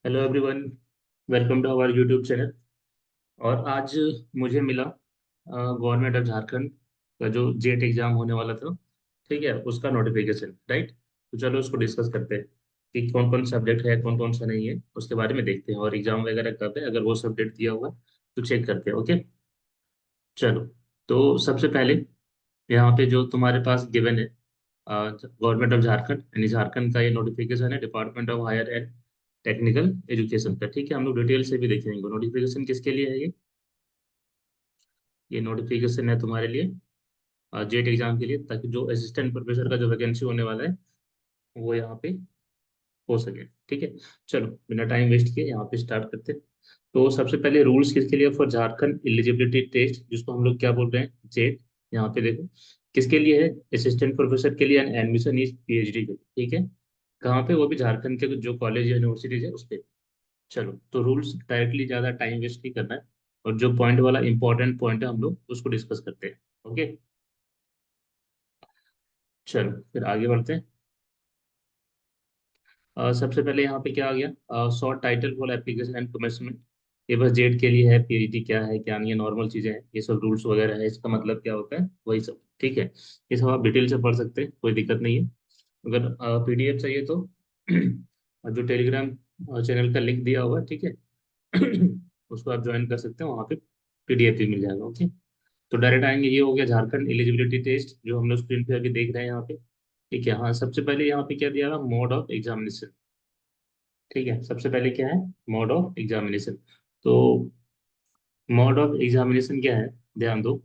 Hello everyone. Welcome to our YouTube channel. और आज मुझे मिला गवर्नमेंट ऑफ झारखंड का जो जेट एग्जाम होने वाला था, ठीक है, उसका नोटिफिकेशन, राइट। तो चलो उसको डिस्कस करते हैं कि कौन कौन सब्जेक्ट है, कौन कौन सा नहीं है, उसके बारे में देखते हैं। और एग्जाम वगैरह कब है, अगर वो सब्जेक्ट दिया हुआ है तो चेक करते हैं। ओके, चलो। तो सबसे पहले यहाँ पे जो तुम्हारे पास गिवन है, गवर्नमेंट ऑफ झारखंड यानी झारखंड का ये नोटिफिकेशन है department of higher and technical education का। ठीक है, हम लोग डिटेल से भी देखेंगे नोटिफिकेशन किसके लिए है। ये नोटिफिकेशन है तुम्हारे लिए जेट एग्जाम के लिए, ताकि जो असिस्टेंट प्रोफेसर का जो वैकेंसी होने वाला है वो यहाँ पे हो सके। ठीक है, चलो बिना टाइम वेस्ट किए यहाँ पे स्टार्ट करते हैं। तो सबसे पहले रूल्स किसके लिए, फॉर झारखंड एलिजिबिलिटी टेस्ट, जिसको हम लोग क्या बोल रहे हैं, जेट। यहाँ पे देखो किसके लिए है, असिस्टेंट प्रोफेसर के लिए एंड एडमिशन इज पीएचडी के लिए। ठीक है, कहाँ पे, वो भी झारखंड के जो कॉलेज यूनिवर्सिटीज है उस पे। चलो, तो रूल्स डायरेक्टली ज़्यादा टाइम वेस्ट नहीं करना है, और जो पॉइंट वाला इंपॉर्टेंट पॉइंट है हम लोग उसको डिस्कस करते हैं। ओके, चलो फिर आगे बढ़ते हैं। सबसे पहले यहाँ पे क्या आ गया, short title for application and commencement. ये बस जेड के लिए है, पीएचडी क्या है क्या नहीं है, नॉर्मल चीजें हैं, ये सब रूल्स वगैरह है, इसका मतलब क्या होता है वही सब। ठीक है, ये सब आप डिटेल से पढ़ सकते हैं, कोई दिक्कत नहीं है। अगर पीडीएफ चाहिए तो जो टेलीग्राम चैनल का लिंक दिया हुआ है, ठीक है, उसको आप ज्वाइन कर सकते हैं, वहाँ पे पीडीएफ भी मिल जाएगा। ओके, तो डायरेक्ट आएंगे। ये हो गया झारखंड एलिजिबिलिटी टेस्ट जो हम लोग स्क्रीन पे अभी देख रहे हैं यहाँ पे। ठीक है, हाँ, सबसे पहले यहाँ पे क्या दिया हुआ, मोड ऑफ एग्जामिनेशन। ठीक है, सबसे पहले क्या है, मोड ऑफ एग्जामिनेशन। तो मोड ऑफ एग्जामिनेशन क्या है, ध्यान दो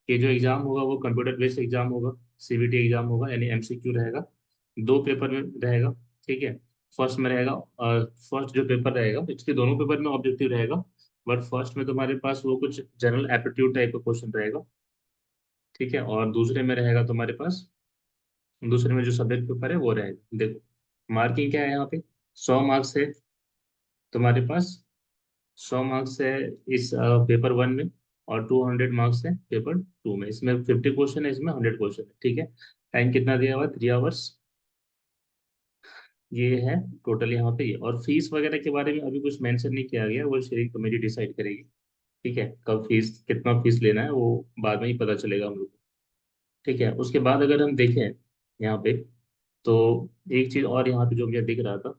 कि जो एग्जाम होगा वो कंप्यूटर बेस्ड एग्जाम होगा, सीबीटी एग्जाम होगा, यानी एमसीक्यू रहेगा। दो पेपर में रहेगा। ठीक है, फर्स्ट में रहेगा, फर्स्ट जो पेपर रहेगा इसके दोनों पेपर में ऑब्जेक्टिव रहेगा, बट फर्स्ट में तुम्हारे पास वो कुछ जनरल एप्टीट्यूड टाइप का क्वेश्चन रहेगा। ठीक है, और दूसरे में रहेगा तुम्हारे पास, दूसरे में जो सब्जेक्ट पेपर है वो रहेगा। देखो मार्किंग क्या है यहाँ पे, 100 मार्क्स है तुम्हारे पास। 100 मार्क्स है इस पेपर वन में, और 200 मार्क्स है पेपर टू में। इसमें 50 क्वेश्चन है, इसमें 100 क्वेश्चन है। ठीक है, टाइम कितना दिया हुआ है, 3 आवर्स। ये है टोटल यहाँ पे ये। और फीस वगैरह के बारे में अभी कुछ मेंशन नहीं किया गया, वो शेयरिंग कमेटी डिसाइड करेगी। ठीक है, कब फीस, कितना फीस लेना है वो बाद में ही पता चलेगा हम लोग को। ठीक है, उसके बाद अगर हम देखें यहाँ पे, तो एक चीज और यहाँ पे जो मुझे दिख रहा था,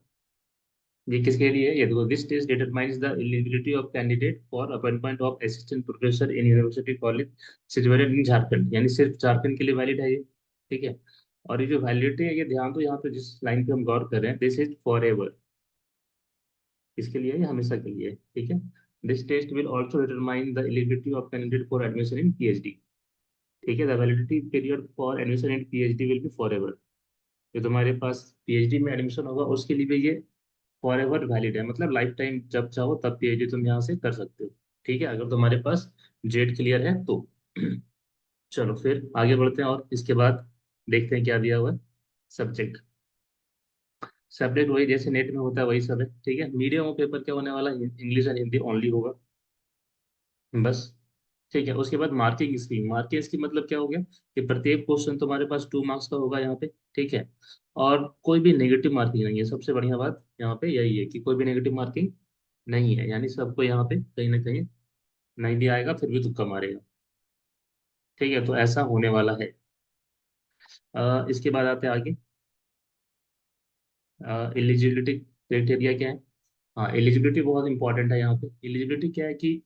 ये किसके लिए है, ये देखो, this test determines the eligibility of candidate for appointment of assistant professor in university college situated in Jharkhand, यानी सिर्फ झारखंड के लिए वैलिड है ये। ठीक है, और ये जो वैलिडिटी है, ये ध्यान दो यहाँ पे जिस लाइन पे हम गौर कर रहे हैं, दिस इज फॉर एवर। इसके लिए, ये हमेशा के लिए है। ठीक है, this test will also determine the eligibility of candidate for admission in PhD. ठीक है, the validity period for admission in PhD will be forever. जो तुम्हारे पास पीएचडी में एडमिशन होगा उसके लिए भी ये फॉर एवर वैलिड है, मतलब लाइफ टाइम जब चाहो तब पीएचडी तुम यहाँ से कर सकते हो। ठीक है, अगर तुम्हारे पास जेड क्लियर है तो। चलो फिर आगे बढ़ते हैं, और इसके बाद देखते हैं क्या दिया हुआ है। सब्जेक्ट, सब्जेक्ट वही जैसे नेट में होता है वही सब है। ठीक है, मीडियम ऑफ पेपर क्या होने वाला है, इंग्लिश एंड हिंदी ओनली होगा, बस। ठीक है, उसके बाद मार्किंग स्कीम, मार्किंग स्कीम मतलब क्या हो गया कि प्रत्येक क्वेश्चन तुम्हारे पास 2 मार्क्स का होगा यहाँ पे। ठीक है, और कोई भी नेगेटिव मार्किंग नहीं है, सबसे बढ़िया बात यहाँ पे यही है कि कोई भी नेगेटिव मार्किंग नहीं है, यानी सबको यहाँ पे कहीं ना कहीं नहीं भी आएगा फिर भी तुक्का मारेगा। ठीक है, तो ऐसा होने वाला है। इसके बाद आते हैं आगे, एलिजिबिलिटी क्राइटेरिया क्या है। हाँ, एलिजिबिलिटी बहुत इंपॉर्टेंट है यहाँ पे। एलिजिबिलिटी क्या है कि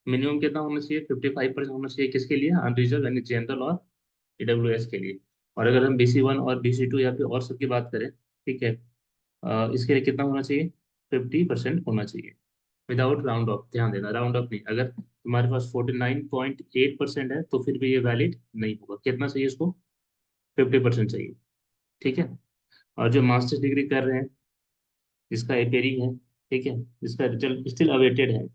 मिनिमम कितना होना चाहिए, 55% होना चाहिए, किसके लिए, अनरिजर्व यानी जनरल और ईडब्ल्यूएस के लिए। और अगर हम BC1 और BC2 या फिर और सबकी बात करें, ठीक है, इसके लिए कितना होना चाहिए, 50% होना चाहिए, विदाउट राउंड ऑफ। ध्यान देना, राउंड ऑफ नहीं। अगर तुम्हारे पास 49.8% है तो फिर भी ये वैलिड नहीं होगा, कितना चाहिए इसको, 50% चाहिए। ठीक है, और जो मास्टर्स डिग्री कर रहे हैं, जिसका अपेयरिंग है, ठीक है, जिसका रिजल्ट स्टिल अवेटेड है।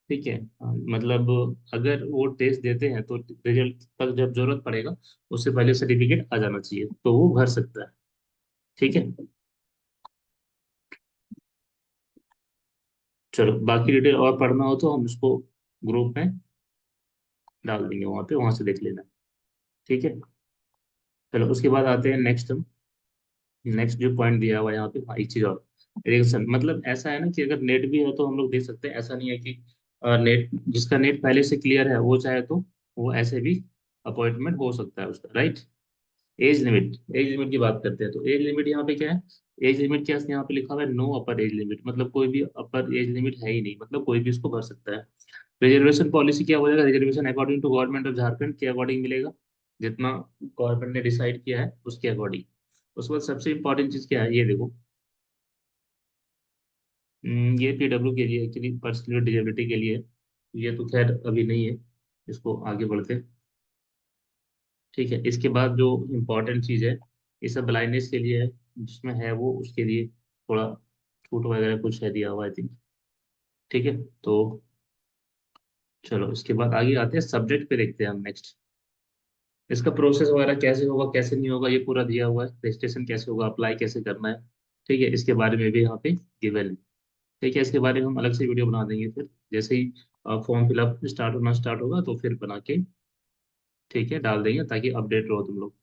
ठीक है, मतलब अगर वो टेस्ट देते हैं तो रिजल्ट तक जब जरूरत पड़ेगा उससे पहले सर्टिफिकेट आ जाना चाहिए, तो वो भर सकता है। ठीक है, चलो बाकी डिटेल और पढ़ना हो तो हम उसको ग्रुप में डाल देंगे, वहां पे वहां से देख लेना। ठीक है, चलो उसके बाद आते हैं नेक्स्ट। नेक्स्ट जो पॉइंट दिया हुआ है यहाँ पे, हाँ, एक चीज और, एडिक्शन मतलब ऐसा है ना कि अगर नेट भी है तो हम लोग दे सकते हैं, ऐसा नहीं है कि नेट, जिसका नेट पहले से क्लियर है वो चाहे तो वो ऐसे भी अपॉइंटमेंट हो सकता है उसका, राइट। एज लिमिट की बात करते हैं तो एज लिमिट यहाँ पे क्या है, एज लिमिट क्या है, यहाँ पे लिखा हुआ है नो अपर एज लिमिट, मतलब कोई भी अपर एज लिमिट है ही नहीं, मतलब कोई भी इसको भर सकता है। रिजर्वेशन पॉलिसी क्या हो जाएगा, reservation according to government of Jharkhand के अकॉर्डिंग मिलेगा, जितना गवर्नमेंट ने डिसाइड किया है उसके अकॉर्डिंग। उसके बाद सबसे इंपॉर्टेंट चीज क्या है, ये देखो। ये पीडब्ल्यू के लिए एक्चुअली पर्सनल डिजेबिलिटी के लिए, ये तो खैर अभी नहीं है, इसको आगे बढ़ते हैं। ठीक है, इसके बाद जो इम्पोर्टेंट चीज़ है, ये सब ब्लाइंडनेस के लिए है, जिसमें है वो उसके लिए थोड़ा छूट वगैरह कुछ है दिया हुआ आई थिंक। ठीक है, तो चलो इसके बाद आगे आते हैं सब्जेक्ट पे, देखते हैं हम नेक्स्ट। इसका प्रोसेस वगैरह कैसे होगा कैसे नहीं होगा ये पूरा दिया हुआ है, रजिस्ट्रेशन कैसे होगा, अप्लाई कैसे करना है। ठीक है, इसके बारे में भी यहाँ पे गिवन है। ठीक है, इसके बारे में हम अलग से वीडियो बना देंगे फिर, जैसे ही फॉर्म फिलअप स्टार्ट होगा तो फिर बना के ठीक है डाल देंगे, ताकि अपडेट रहो तुम लोग।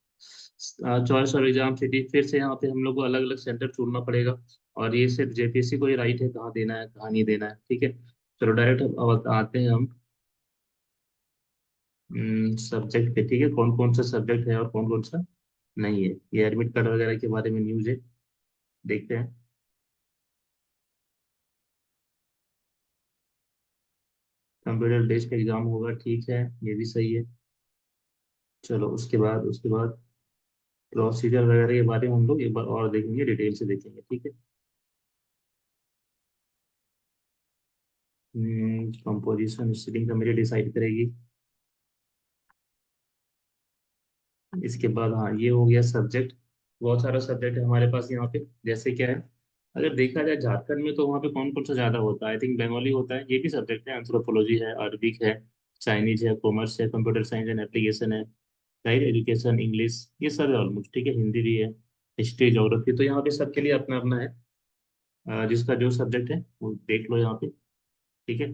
चॉइस और एग्जाम सिटी फिर से यहाँ पे हम लोग को अलग अलग सेंटर चुनना पड़ेगा, और ये सिर्फ जेपीएससी को ही राइट है कहाँ देना है कहाँ नहीं देना है। ठीक है, चलो डायरेक्ट अब आते हैं हम सब्जेक्ट पे। ठीक है, कौन कौन सा सब्जेक्ट है और कौन कौन सा नहीं है, ये एडमिट कार्ड वगैरह के बारे में न्यूज है, देखते हैं। कंप्यूटर बेस्ड एग्जाम होगा, ठीक है, ये भी सही है। चलो उसके बाद प्रोसीजर वगैरह के बारे में हम लोग एक बार और देखेंगे, डिटेल से देखेंगे। ठीक है, कंपोजिशन स्टिचिंग कमेटी डिसाइड करेगी। इसके बाद हाँ, ये हो गया सब्जेक्ट। बहुत सारा सब्जेक्ट है हमारे पास यहाँ पे, जैसे क्या है, अगर देखा जाए झारखंड में तो वहाँ पे कौन कौन सा ज्यादा होता है, आई थिंक बंगाली होता है, ये भी सब्जेक्ट है, एंथ्रोपोलॉजी है, अरबिक है, चाइनीज है, कॉमर्स है, कंप्यूटर साइंस एंड एप्लीकेशन है, राइट एजुकेशन, इंग्लिश, ये सब है ऑलमोस्ट। ठीक है, हिंदी भी है, हिस्ट्री, ज्योग्राफी, तो यहाँ पे सबके लिए अपना अपना है। जिसका जो सब्जेक्ट है वो देख लो यहाँ पे। ठीक है,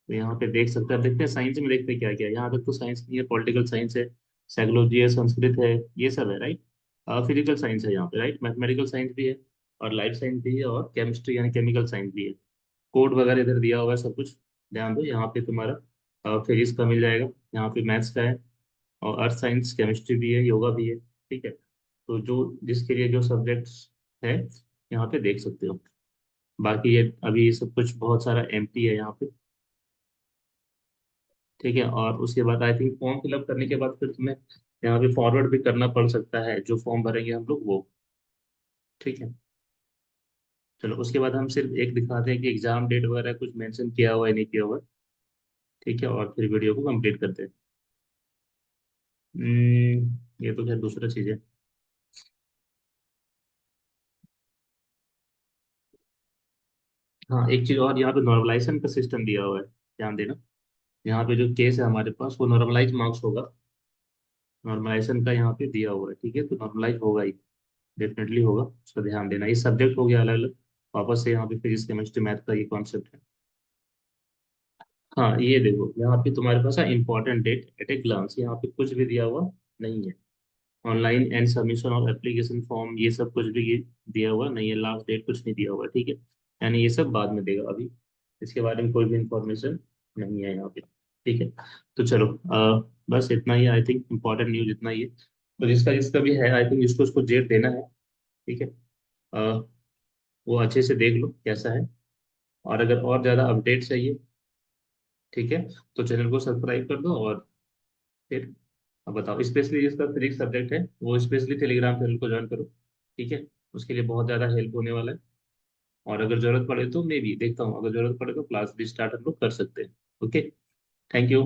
तो यहाँ पे देख सकते हैं, अब देखते हैं साइंस में, देखते हैं क्या क्या है। यहाँ तक तो साइंस नहीं है, पॉलिटिकल साइंस है, साइकोलॉजी है, संस्कृत है, ये सब है, राइट। फिजिकल साइंस है यहाँ पे, राइट, मैथमेटिकल साइंस भी है, और लाइफ साइंस भी है, और केमिस्ट्री यानी केमिकल साइंस भी है। कोड वगैरह इधर दिया हुआ है सब कुछ, ध्यान दो यहाँ पे तुम्हारा फिजिक्स का मिल जाएगा, यहाँ पे मैथ्स का है, और अर्थ साइंस, केमिस्ट्री भी है, योगा भी है। ठीक है, तो जो जिसके लिए जो सब्जेक्ट्स है यहाँ पे देख सकते हो। बाकी ये अभी ये सब कुछ बहुत सारा एम्प्टी है यहाँ पे। ठीक है, और उसके बाद आई थिंक फॉर्म फिलअप करने के बाद फिर तुम्हें यहाँ पे फॉरवर्ड भी करना पड़ सकता है, जो फॉर्म भरेंगे हम लोग वो। ठीक है, चलो उसके बाद हम सिर्फ एक दिखाते हैं कि एग्जाम डेट वगैरह कुछ मेंशन किया हुआ है नहीं किया हुआ है। ठीक है, और फिर वीडियो को कंप्लीट करते हैं। ये तो खैर दूसरा चीज है। हाँ, एक चीज और, यहाँ पे नॉर्मलाइजेशन का सिस्टम दिया हुआ है, ध्यान देना। यहाँ पे जो केस है हमारे पास वो नॉर्मलाइज मार्क्स होगा, नॉर्मलाइजेशन का यहाँ पे दिया हुआ है। ठीक है, तो नॉर्मलाइज होगा ही, डेफिनेटली होगा, उसका ध्यान देना। ये सब्जेक्ट हो गया अलग अलग, वापस से यहाँ पे फिजिक्स केमिस्ट्री मैथ का ये कॉन्सेप्ट है। हाँ, ये देखो यहाँ पे तुम्हारे पास है important date at a glance, यहाँ पे कुछ भी दिया हुआ नहीं है। ऑनलाइन एंड सबमिशन और एप्लीकेशन फॉर्म, ये सब कुछ भी दिया हुआ नहीं है, लास्ट डेट कुछ नहीं दिया हुआ, ठीक है, यानी ये सब बाद में देगा अभी, इसके बारे में कोई भी इंफॉर्मेशन नहीं है यहाँ पे। ठीक है, तो चलो बस इतना ही, आई थिंक इम्पोर्टेंट न्यूज इतना ही है। तो जिसका जिसका भी है आई थिंक जिसको उसको जेट देना है। ठीक है, अ, वो अच्छे से देख लो कैसा है, और अगर और ज़्यादा अपडेट चाहिए, ठीक है, तो चैनल को सब्सक्राइब कर दो, और फिर अब बताओ, स्पेशली जिसका फिजिक्स सब्जेक्ट है वो स्पेशली टेलीग्राम चैनल को ज्वाइन करो। ठीक है, उसके लिए बहुत ज़्यादा हेल्प होने वाला है, और अगर जरूरत पड़े तो मैं भी देखता हूँ, अगर जरूरत पड़े तो क्लास भी स्टार्ट हम लोग कर सकते हैं। Okay, thank you.